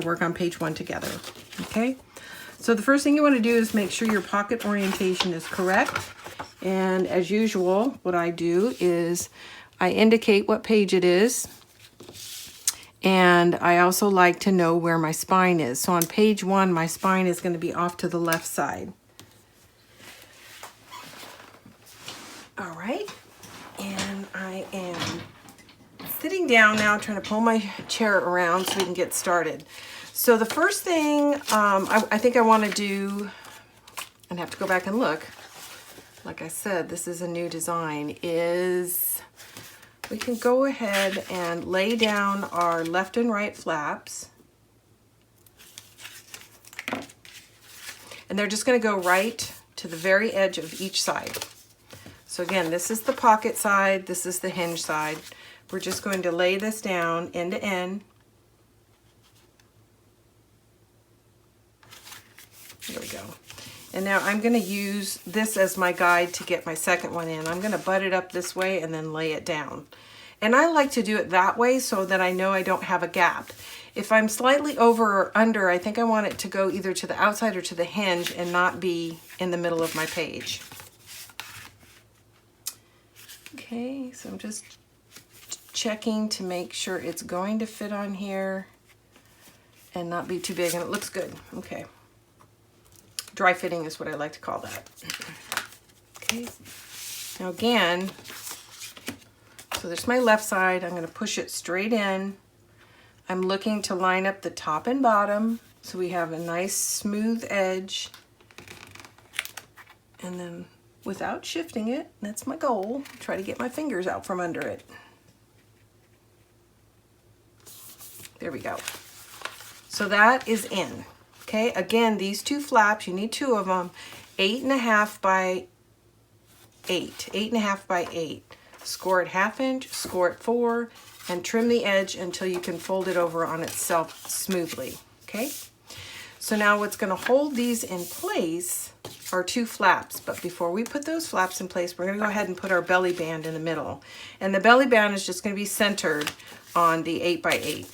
work on page 1 together. Okay, so the first thing you want to do is make sure your pocket orientation is correct. And as usual, what I do is I indicate what page it is. And I also like to know where my spine is. So on page 1, my spine is going to be off to the left side. All right, and I am sitting down now, trying to pull my chair around so we can get started. So the first thing I think I want to do, and have to go back and look, like I said, this is a new design, is we can go ahead and lay down our left and right flaps. And they're just going to go right to the very edge of each side. So again, this is the pocket side, this is the hinge side. We're just going to lay this down end to end. There we go. And now I'm going to use this as my guide to get my second one in. I'm going to butt it up this way and then lay it down. And I like to do it that way so that I know I don't have a gap. If I'm slightly over or under, I think I want it to go either to the outside or to the hinge and not be in the middle of my page. Okay, so I'm just checking to make sure it's going to fit on here and not be too big, and it looks good. Okay. Dry fitting is what I like to call that. Okay. Now again, so there's my left side. I'm going to push it straight in. I'm looking to line up the top and bottom so we have a nice smooth edge. And then without shifting it, that's my goal, try to get my fingers out from under it. There we go. So that is in. Okay, again, these two flaps, you need 2 of them, 8.5 by 8, 8.5 by 8. Score it 1/2 inch, score it 4, and trim the edge until you can fold it over on itself smoothly. Okay, so now what's going to hold these in place are 2 flaps, but before we put those flaps in place, we're going to go ahead and put our belly band in the middle. And the belly band is just going to be centered on the 8 by 8.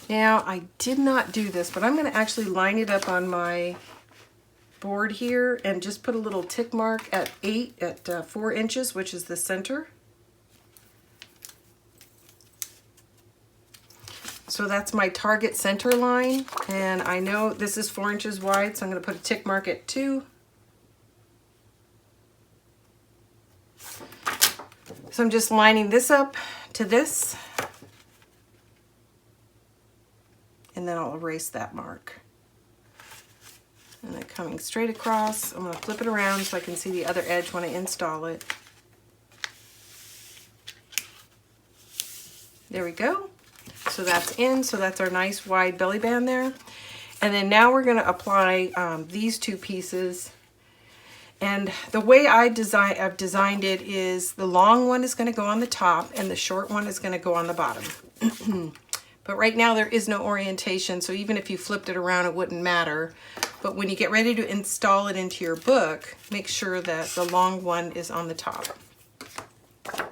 Now, I did not do this, but I'm going to actually line it up on my board here and just put a little tick mark at 4 inches, which is the center. So that's my target center line, and I know this is 4 inches wide, so I'm going to put a tick mark at 2. So I'm just lining this up to this. And then I'll erase that mark. And then coming straight across, I'm going to flip it around so I can see the other edge when I install it. There we go. So that's in, so that's our nice wide belly band there. And then now we're going to apply these 2 pieces. And the way I've designed it is the long one is going to go on the top and the short one is going to go on the bottom. But right now there is no orientation, so even if you flipped it around, it wouldn't matter. But when you get ready to install it into your book, make sure that the long one is on the top. So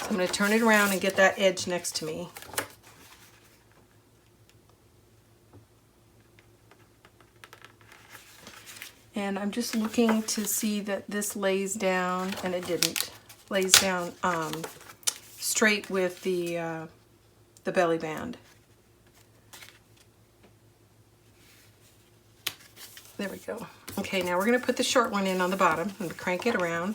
I'm going to turn it around and get that edge next to me. And I'm just looking to see that this lays down, and it didn't, lays down straight with the belly band. There we go. Okay, now we're going to put the short one in on the bottom and crank it around.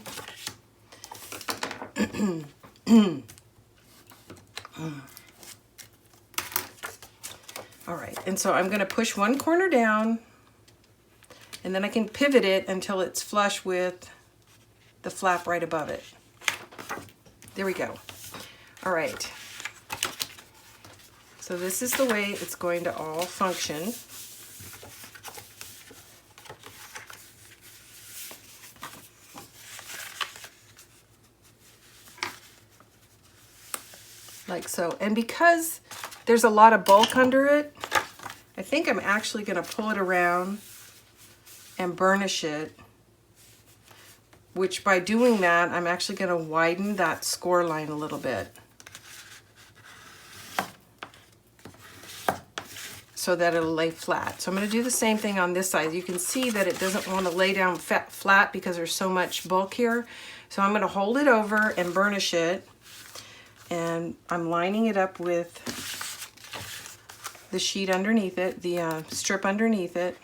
All right, and so I'm going to push one corner down, and then I can pivot it until it's flush with the flap right above it. There we go. All right. So this is the way it's going to all function. Like so. And because there's a lot of bulk under it, I think I'm actually going to pull it around and burnish it which by doing that, I'm actually going to widen that score line a little bit so that it'll lay flat. So I'm going to do the same thing on this side. You can see that it doesn't want to lay down flat because there's so much bulk here. So I'm going to hold it over and burnish it. And I'm lining it up with the sheet underneath it, the strip underneath it.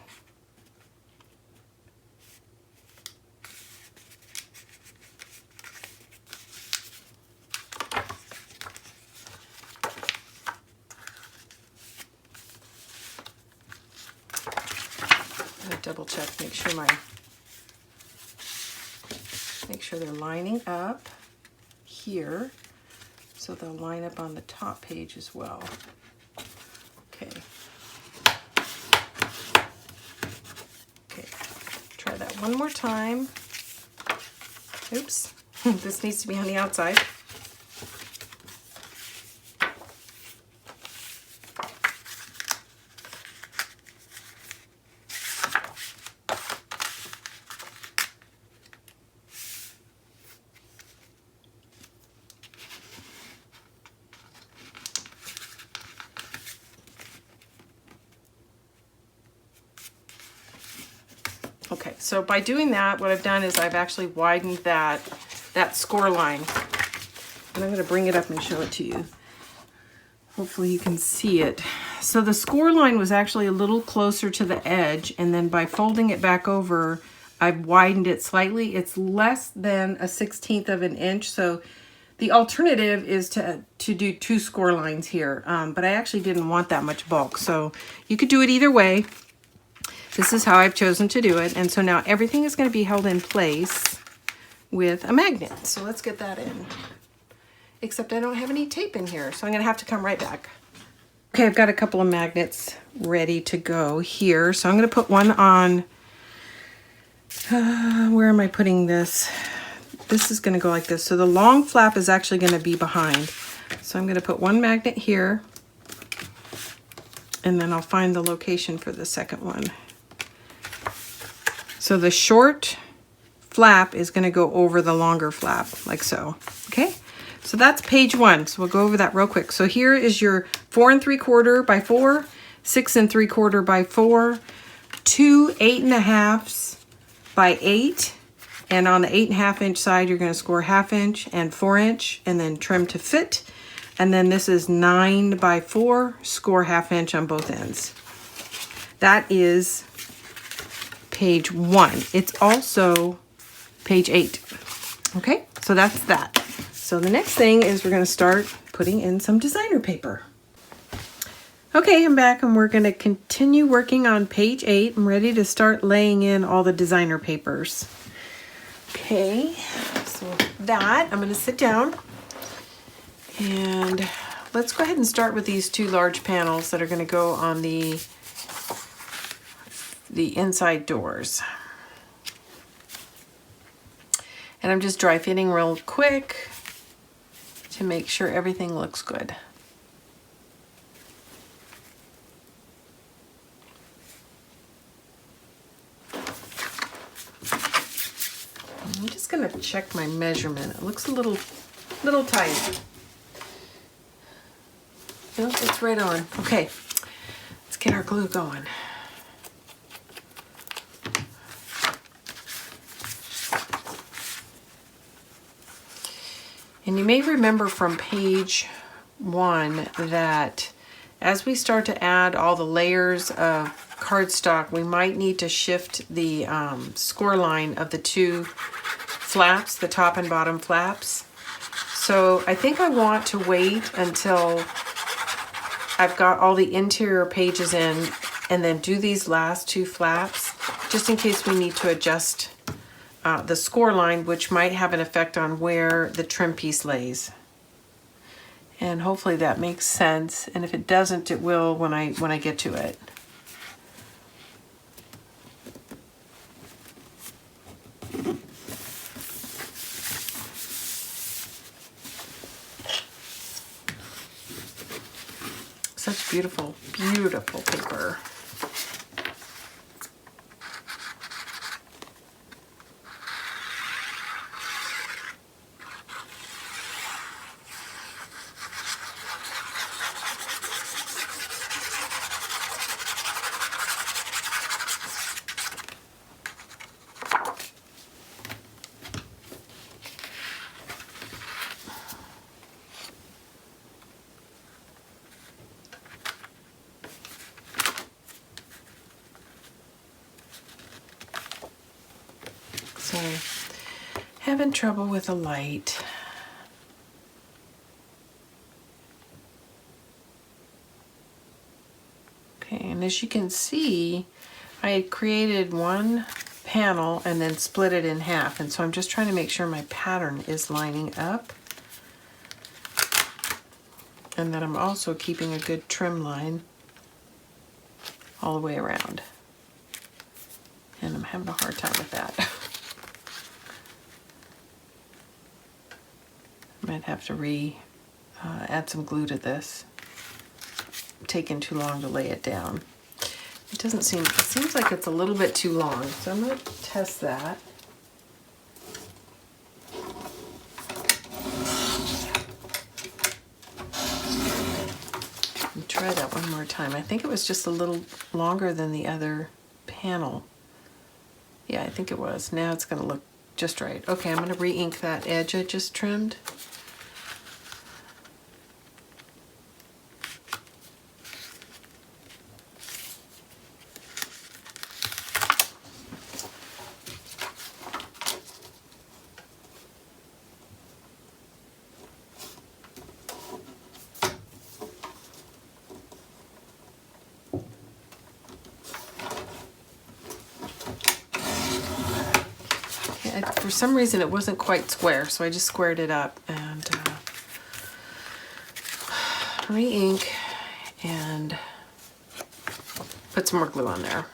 Double check, make sure they're lining up here, so they'll line up on the top page as well. Okay. Okay, try that one more time. Oops, this needs to be on the outside. Okay, so by doing that, what I've done is I've actually widened that score line. And I'm going to bring it up and show it to you. Hopefully you can see it. So the score line was actually a little closer to the edge, and then by folding it back over, I've widened it slightly. It's less than 1/16 of an inch, so the alternative is to do 2 score lines here, but I actually didn't want that much bulk, so you could do it either way. This is how I've chosen to do it. And so now everything is going to be held in place with a magnet. So let's get that in. Except I don't have any tape in here, so I'm going to have to come right back. Okay, I've got a couple of magnets ready to go here. So I'm going to put one on, where am I putting this? This is going to go like this. So the long flap is actually going to be behind. So I'm going to put one magnet here, and then I'll find the location for the second one. So the short flap is going to go over the longer flap, like so. Okay, so that's page 1. So we'll go over that real quick. So here is your 4 3/4 by 4, 6 3/4 by 4, 2 8.5 by 8, and on the 8.5 inch side, you're going to score 1/2 inch and 4 inch, and then trim to fit. And then this is 9 by 4, score 1/2 inch on both ends. That is page 1. It's also page 8. Okay, so that's that. So the next thing is we're going to start putting in some designer paper. Okay, I'm back and we're going to continue working on page 8. I'm ready to start laying in all the designer papers. Okay, so that, I'm going to sit down and let's go ahead and start with these 2 large panels that are going to go on the inside doors. And I'm just dry fitting real quick to make sure everything looks good. I'm just going to check my measurement. It looks a little tight. Nope, it's right on. Okay, let's get our glue going. And you may remember from page 1 that as we start to add all the layers of cardstock, we might need to shift the score line of the 2 flaps, the top and bottom flaps. So I think I want to wait until I've got all the interior pages in and then do these last 2 flaps, just in case we need to adjust the score line, which might have an effect on where the trim piece lays. And hopefully that makes sense. And if it doesn't, it will when I get to it. Such beautiful, beautiful paper. Having trouble with the light. Okay, and as you can see, I had created one panel and then split it in half, and so I'm just trying to make sure my pattern is lining up and that I'm also keeping a good trim line all the way around. And I'm having a hard time with that. Might have to add some glue to this. Taking too long to lay it down. It seems like it's a little bit too long, so I'm going to test that. And try that one more time. I think it was just a little longer than the other panel. Yeah, I think it was. Now it's going to look just right. Okay, I'm going to re-ink that edge I just trimmed. For some reason it wasn't quite square, so I just squared it up and re-ink and put some more glue on there.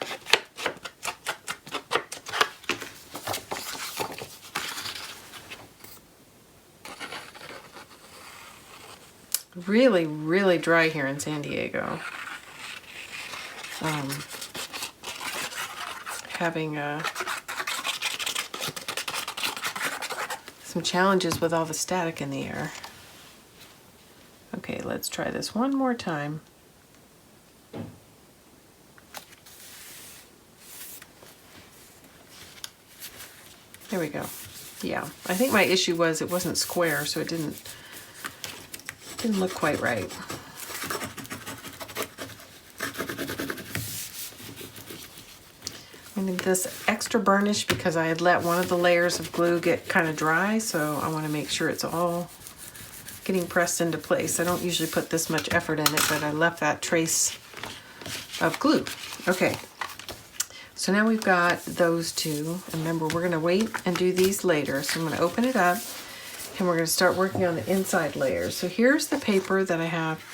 Really, really dry here in San Diego. Having some challenges with all the static in the air. Okay, let's try this one more time. There we go. Yeah, I think my issue was it wasn't square, so it didn't look quite right. I need this extra burnish because I had let one of the layers of glue get kind of dry, so I want to make sure it's all getting pressed into place. I don't usually put this much effort in it, but I left that trace of glue. Okay, so now we've got those two. Remember, we're going to wait and do these later, so I'm going to open it up and we're going to start working on the inside layers. So here's the paper that I have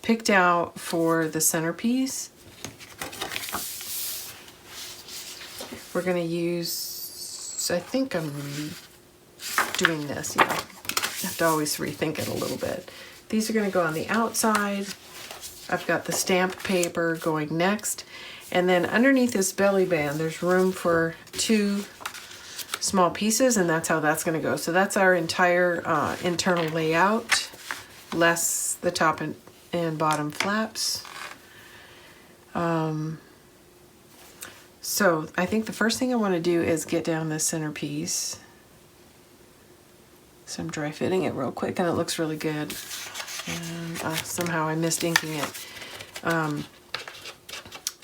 picked out for the centerpiece. We're going to use, I think I'm doing this, yeah. I have to always rethink it a little bit. These are going to go on the outside. I've got the stamp paper going next. And then underneath this belly band, there's room for 2 small pieces, and that's how that's going to go. So that's our entire internal layout, less the top and bottom flaps. So I think the first thing I want to do is get down this centerpiece. So I'm dry fitting it real quick, and it looks really good. And somehow I missed inking it.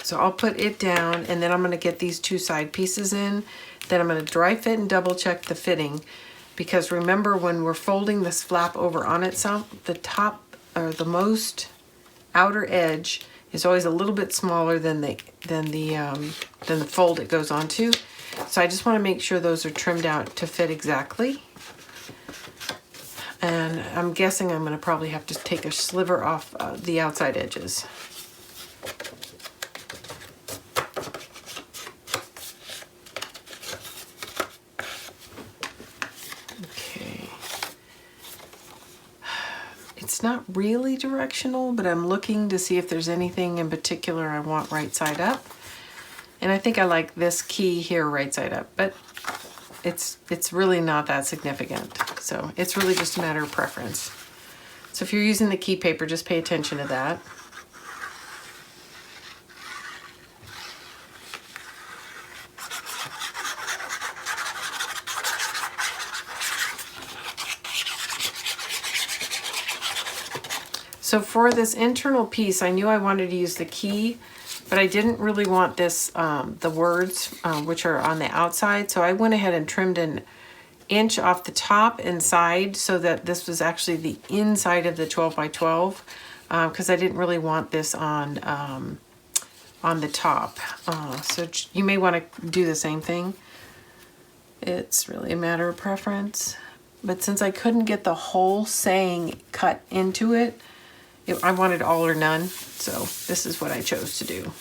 So I'll put it down, and then I'm going to get these 2 side pieces in. Then I'm going to dry fit and double check the fitting, because remember, when we're folding this flap over on itself, the top or the most outer edge is always a little bit smaller than the fold it goes onto. So I just want to make sure those are trimmed out to fit exactly. And I'm guessing I'm going to probably have to take a sliver off the outside edges. Okay. It's not really directional, but I'm looking to see if there's anything in particular I want right side up. And I think I like this key here right side up, but it's really not that significant. So it's really just a matter of preference. So if you're using the key paper, just pay attention to that. So for this internal piece, I knew I wanted to use the key, but I didn't really want this, the words, which are on the outside. So I went ahead and trimmed in inch off the top and side so that this was actually the inside of the 12 by 12 because I didn't really want this on the top. So you may want to do the same thing. It's really a matter of preference. But since I couldn't get the whole saying cut into it, I wanted all or none. So this is what I chose to do.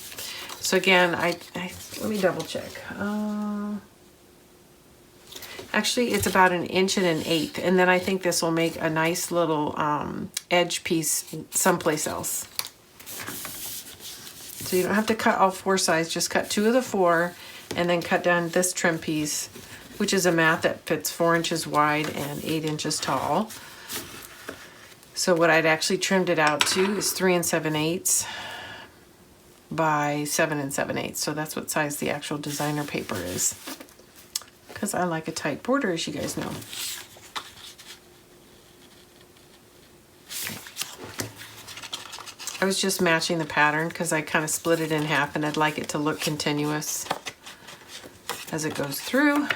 So again, let me double check. Actually, it's about 1 1/8 inch, and then I think this will make a nice little edge piece someplace else. So you don't have to cut all 4 sides, just cut 2 of the 4 and then cut down this trim piece, which is a mat that fits 4 inches wide and 8 inches tall. So what I'd actually trimmed it out to is 3 7/8 by 7 7/8. So that's what size the actual designer paper is. Because I like a tight border, as you guys know. I was just matching the pattern because I kind of split it in half and I'd like it to look continuous as it goes through.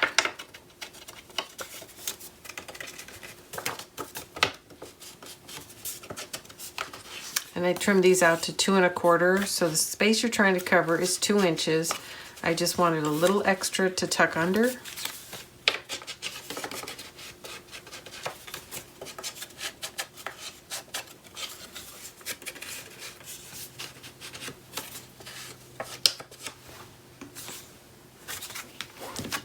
And I trimmed these out to 2 1/4. So the space you're trying to cover is 2 inches. I just wanted a little extra to tuck under.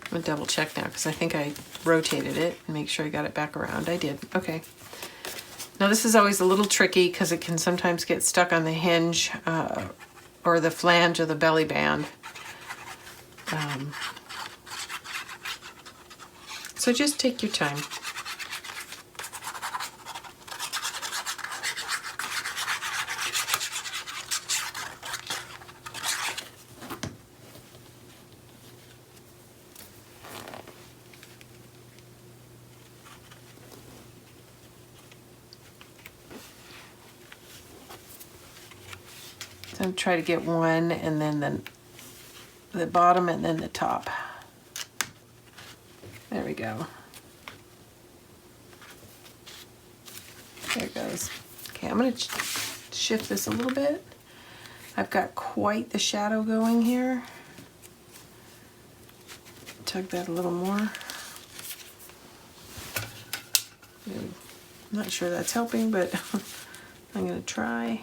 I'm gonna double check now because I think I rotated it and make sure I got it back around. I did. Okay. Now this is always a little tricky because it can sometimes get stuck on the hinge or the flange of the belly band. So just take your time. So try to get one and then the bottom and then the top. There we go. There it goes. Okay, I'm going to shift this a little bit. I've got quite the shadow going here. Tug that a little more. I'm not sure that's helping, but I'm going to try.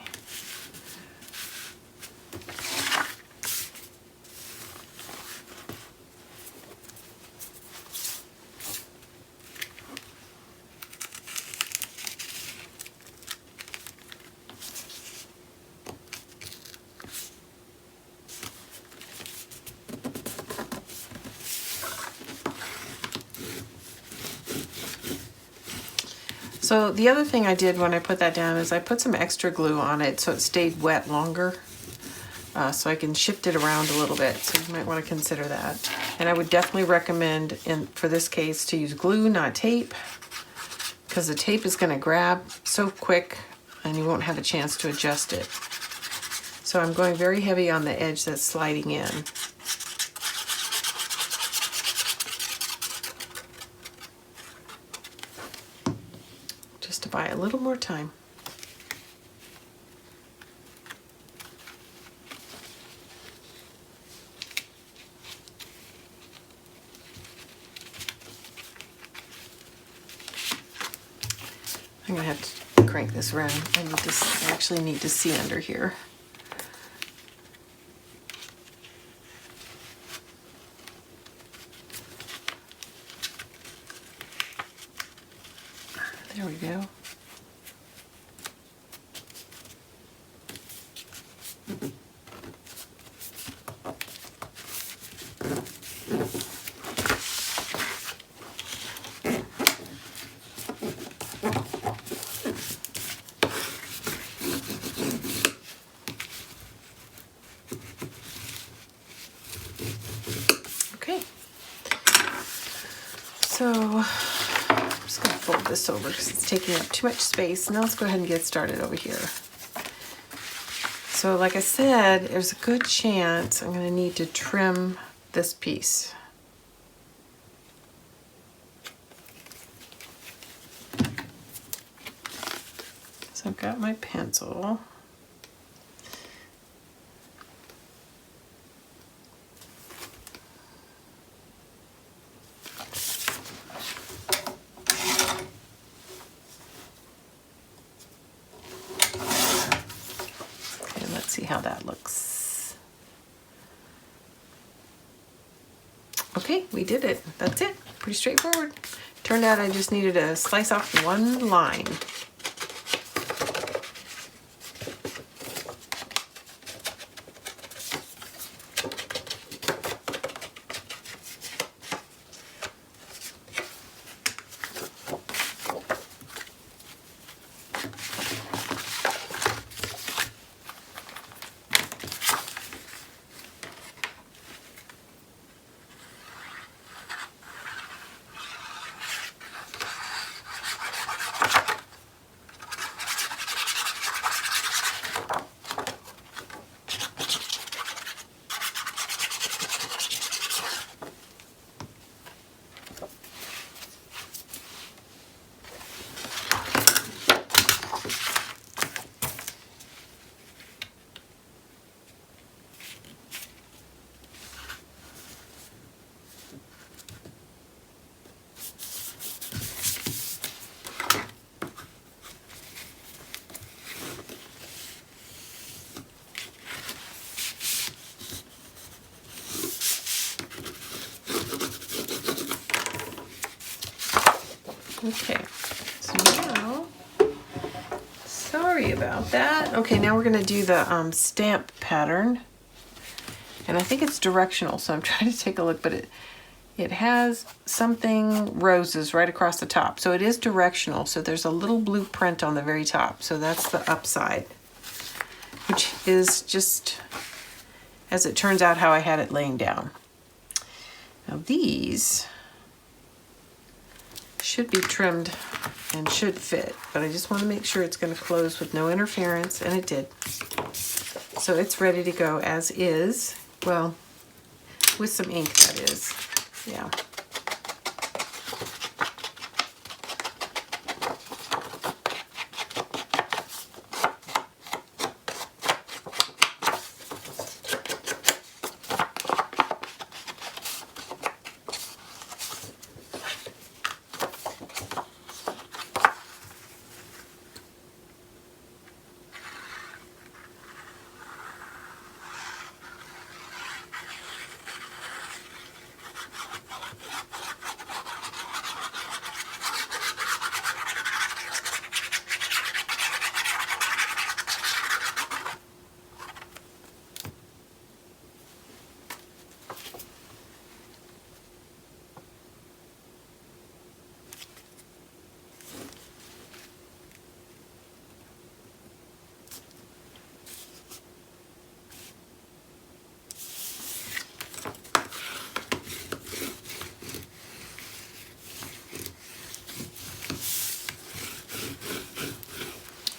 So the other thing I did when I put that down is I put some extra glue on it so it stayed wet longer. So I can shift it around a little bit. So you might want to consider that. And I would definitely recommend, for this case, to use glue, not tape, because the tape is going to grab so quick and you won't have a chance to adjust it. So I'm going very heavy on the edge that's sliding in. Just to buy a little more time. I'm gonna have to crank this around. I actually need to see under here. There we go. Okay. So I'm just going to fold this over because it's taking up too much space. Now let's go ahead and get started over here. So like I said, there's a good chance I'm going to need to trim this piece. So I've got my pencil. Okay, let's see how that looks. Okay, we did it. That's it. Pretty straightforward. Turned out I just needed to slice off one line. Okay, so now, sorry about that. Okay, now we're gonna do the stamp pattern. And I think it's directional, so I'm trying to take a look, but it has something roses right across the top. So it is directional, so there's a little blue print on the very top. So that's the upside, which is just, as it turns out, how I had it laying down. Now these should be trimmed and should fit, but I just want to make sure it's going to close with no interference, and it did. So it's ready to go as is. Well, with some ink, that is. Yeah.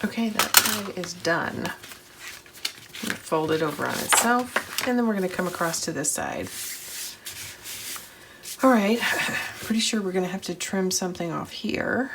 Okay, that side is done. Fold it over on itself, and then we're going to come across to this side. All right, pretty sure we're going to have to trim something off here.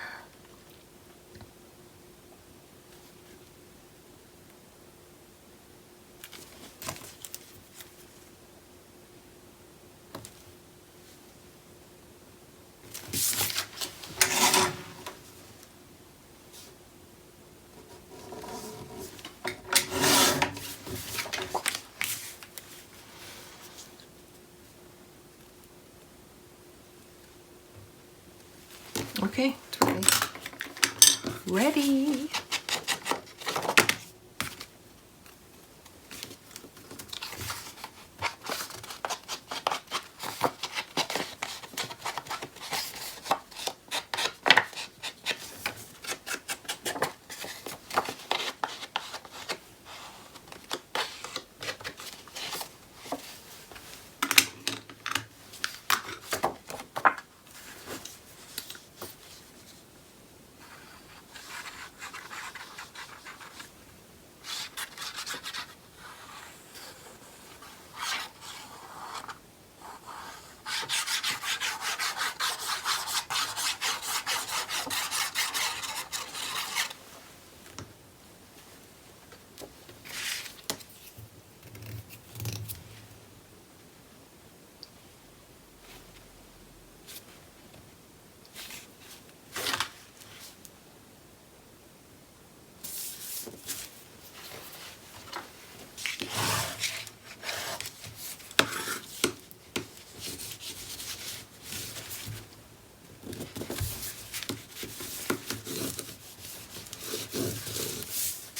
Okay, it's ready. Ready.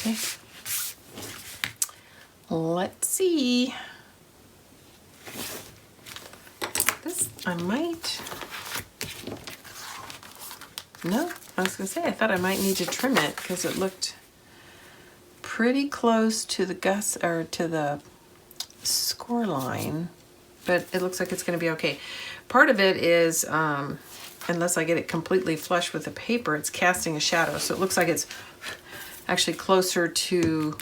Okay. Let's see. This, I might. No, I was gonna say, I thought I might need to trim it because it looked pretty close to the to the score line, but it looks like it's gonna be okay. Part of it is, unless I get it completely flush with the paper, it's casting a shadow. So it looks like it's actually closer to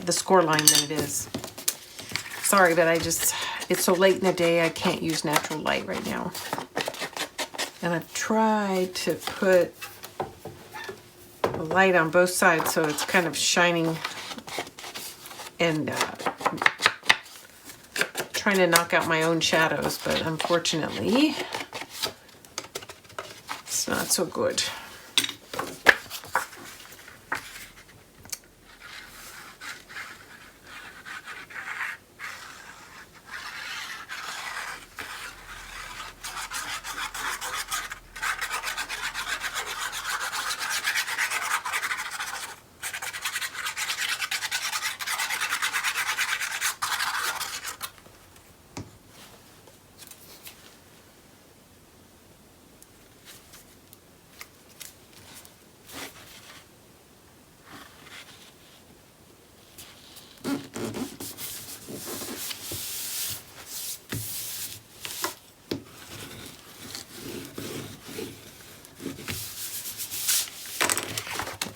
the score line than it is. Sorry, but it's so late in the day, I can't use natural light right now. And I've tried to put the light on both sides so it's kind of shining and trying to knock out my own shadows, but unfortunately, it's not so good.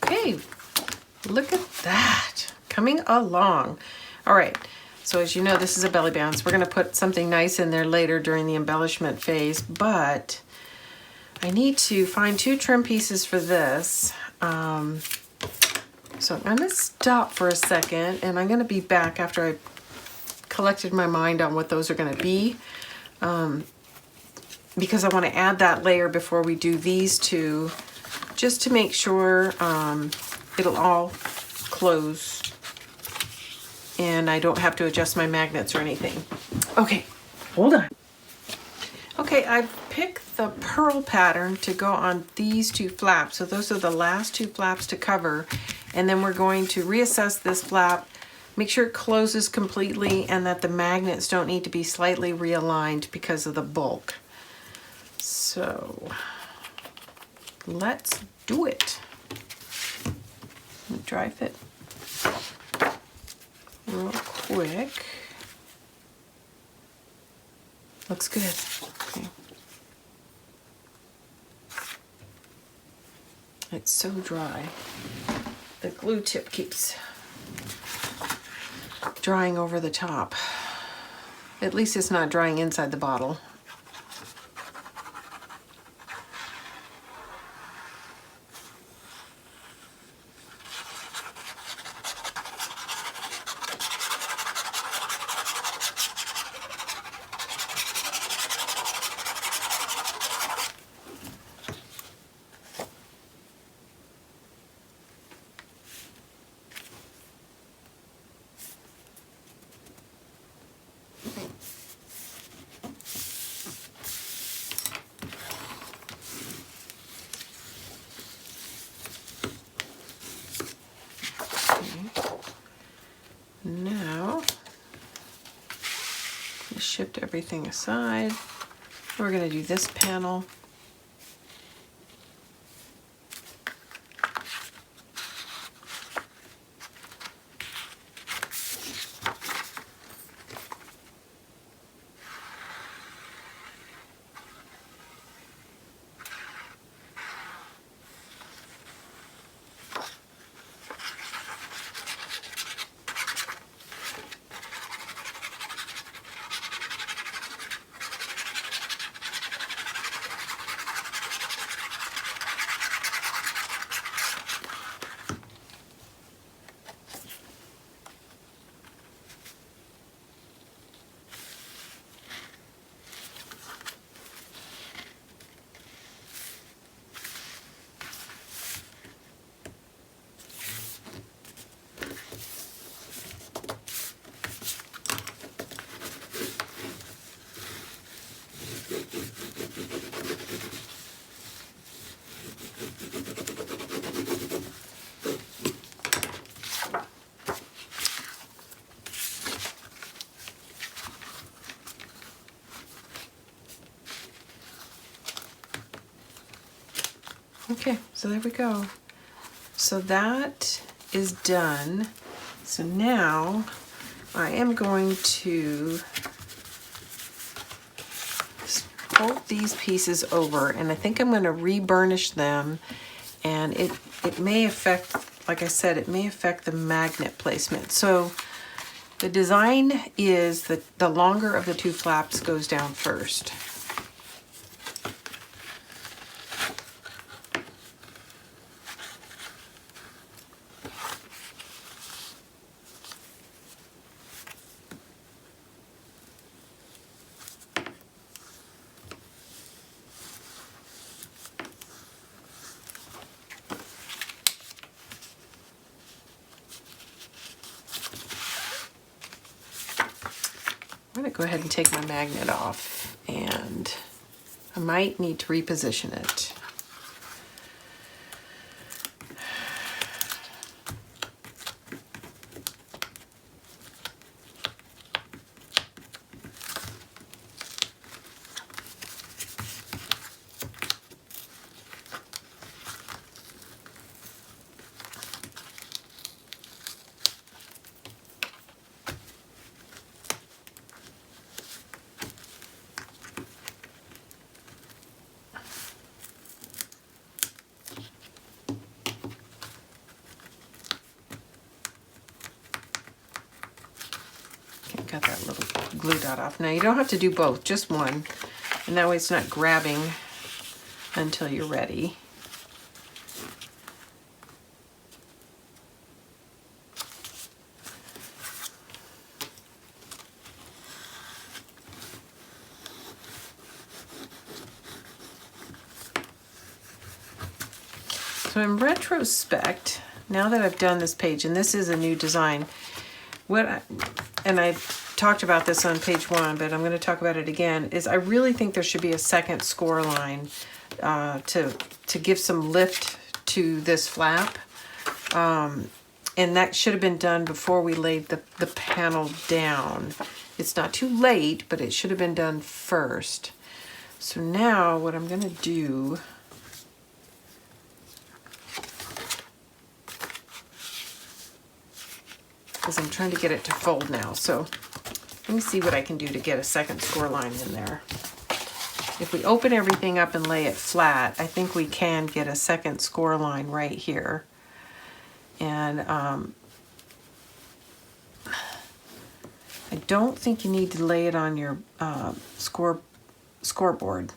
Okay, look at that, coming along. All right, so as you know, this is a belly band. So we're gonna put something nice in there later during the embellishment phase, but I need to find 2 trim pieces for this. So I'm gonna stop for a second and I'm gonna be back after I collected my mind on what those are gonna be, because I wanna add that layer before we do these 2, just to make sure it'll all close and I don't have to adjust my magnets or anything. Okay, hold on. Okay, I picked the pearl pattern to go on these 2 flaps. So those are the last 2 flaps to cover. And then we're going to reassess this flap, make sure it closes completely and that the magnets don't need to be slightly realigned because of the bulk. So let's do it. Dry fit real quick. Looks good. Okay. It's so dry. The glue tip keeps drying over the top. At least it's not drying inside the bottle. Now, I shift everything aside. We're going to do this panel. Okay, so there we go. So that is done. So now I am going to fold these pieces over, and I think I'm going to re-burnish them, and it may affect, like I said, it may affect the magnet placement. So the design is that the longer of the two flaps goes down first. I'm going to go ahead and take my magnet off, and I might need to reposition it. Got that little glue dot off. Now you don't have to do both, just one, and that way it's not grabbing until you're ready. So in retrospect, now that I've done this page, and this is a new design, and I talked about this on page 1, but I'm going to talk about it again, is I really think there should be a second score line to give some lift to this flap. And that should have been done before we laid the panel down. It's not too late, but it should have been done first. So now what I'm going to do is I'm trying to get it to fold now. So let me see what I can do to get a second score line in there. If we open everything up and lay it flat, I think we can get a second score line right here. And I don't think you need to lay it on your scoreboard.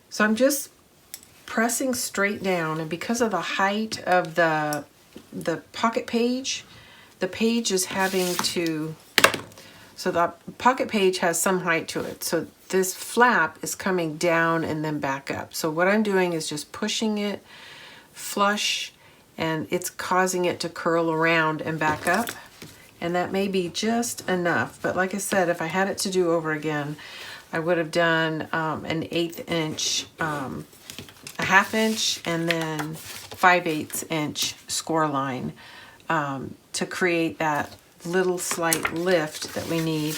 So I'm just pressing straight down, and because of the height of the pocket page, the page is having to, so the pocket page has some height to it. So this flap is coming down and then back up. So what I'm doing is just pushing it flush, and it's causing it to curl around and back up. And that may be just enough. But like I said, if I had it to do over again, I would have done an 1/8 inch, a 1/2 inch, and then 5/8 inch score line to create that little slight lift that we need,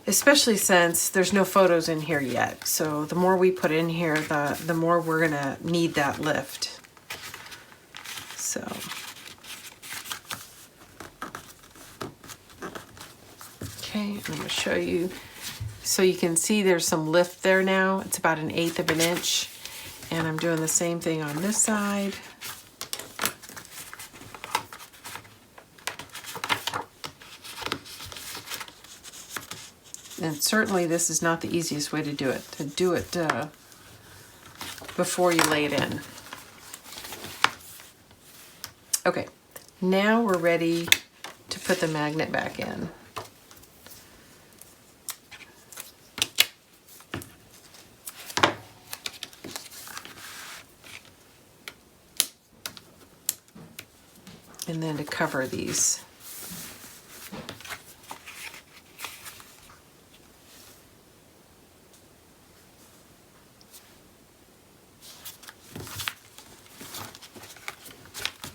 especially since there's no photos in here yet. So the more we put in here, the more we're gonna need that lift. So okay, I'm gonna show you. So you can see there's some lift there now. It's about 1/8 of an inch. And I'm doing the same thing on this side. And certainly this is not the easiest way to do it before you lay it in. Okay, now we're ready to put the magnet back in. and then to cover these.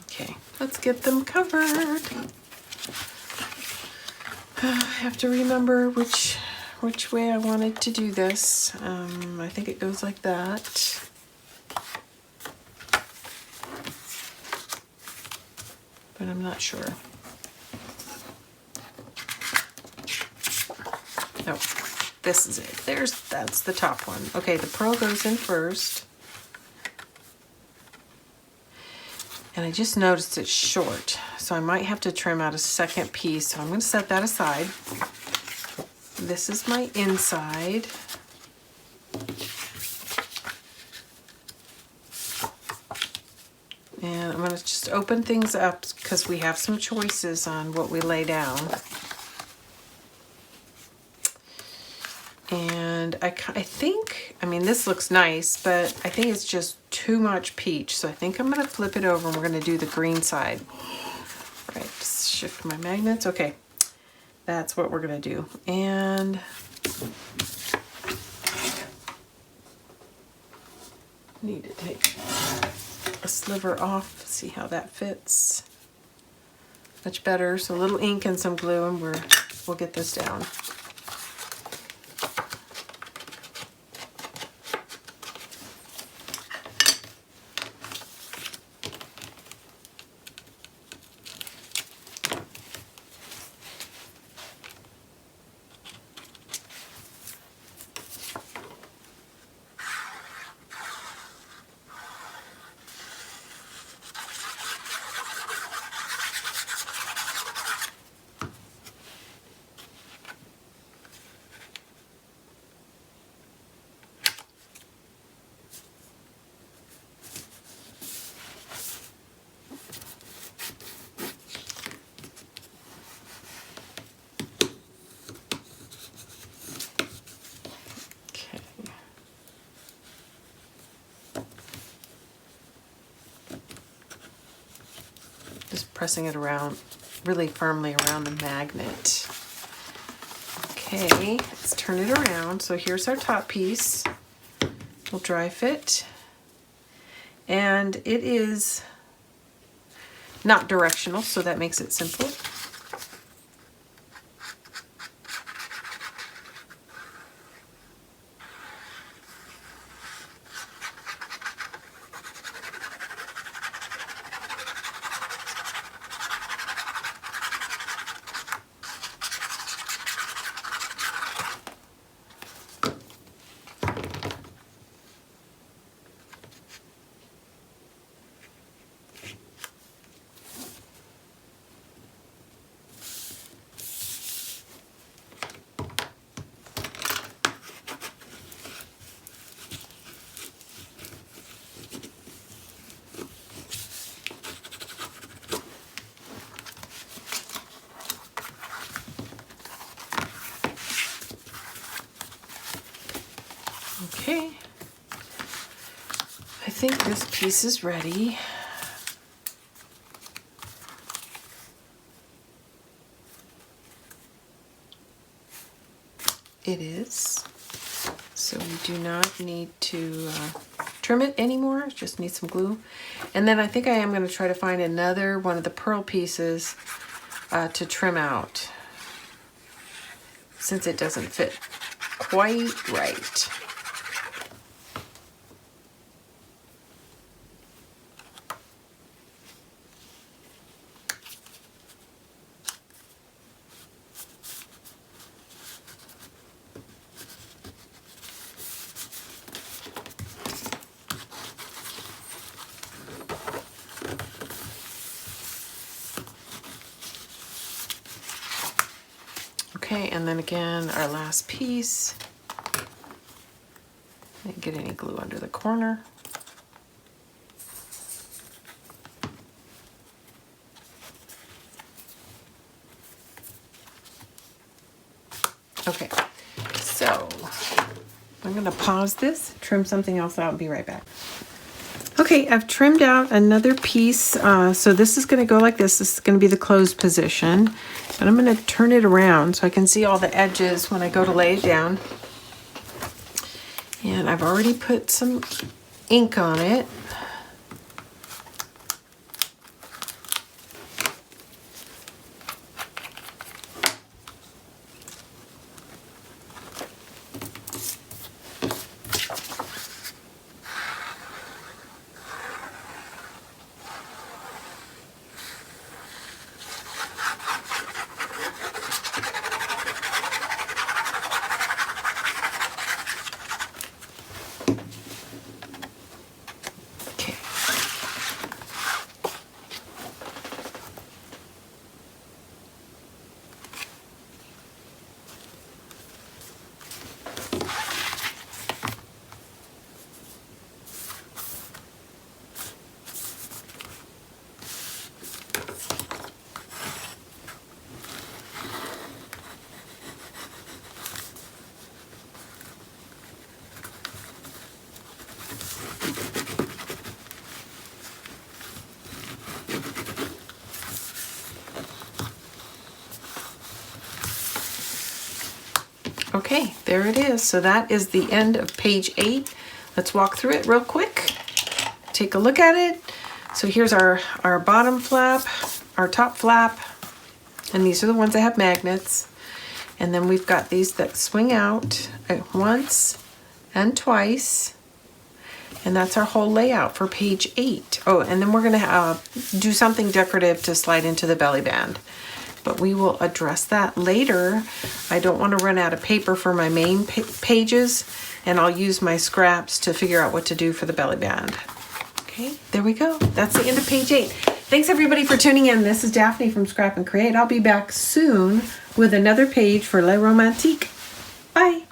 Okay, let's get them covered. I have to remember which way I wanted to do this. I think it goes like that. But I'm not sure. Oh, this is it. That's the top one. Okay, the pearl goes in first. And I just noticed it's short, so I might have to trim out a second piece. So I'm going to set that aside. This is my inside. And I'm going to just open things up because we have some choices on what we lay down. And I think, I mean, this looks nice, but I think it's just too much peach. So I think I'm going to flip it over and we're going to do the green side. All right, just shift my magnets. Okay, that's what we're going to do. And need to take a sliver off, see how that fits. Much better. So a little ink and some glue and we'll get this down. Pressing it around really firmly around the magnet. Okay, let's turn it around. So here's our top piece. We'll dry fit. And it is not directional, so that makes it simple. Okay, I think this piece is ready. It is. So we do not need to trim it anymore, just need some glue. And then I think I am going to try to find another one of the pearl pieces to trim out, since it doesn't fit quite right. Okay, and then again, our last piece. Didn't get any glue under the corner. Okay, so I'm gonna pause this, trim something else out, and be right back. Okay, I've trimmed out another piece. So this is going to go like this. This is going to be the closed position. But I'm going to turn it around so I can see all the edges when I go to lay it down. And I've already put some ink on it. Okay, there it is. So that is the end of page 8. Let's walk through it real quick. Take a look at it. So here's our bottom flap, our top flap, and these are the ones that have magnets. And then we've got these that swing out once and twice. And that's our whole layout for page 8. Oh, and then we're gonna do something decorative to slide into the belly band. But we will address that later. I don't want to run out of paper for my main pages, and I'll use my scraps to figure out what to do for the belly band. Okay, there we go. That's the end of page 8. Thanks everybody for tuning in. This is Daphne from Scrap and Create. I'll be back soon with another page for Le Romantique. Bye.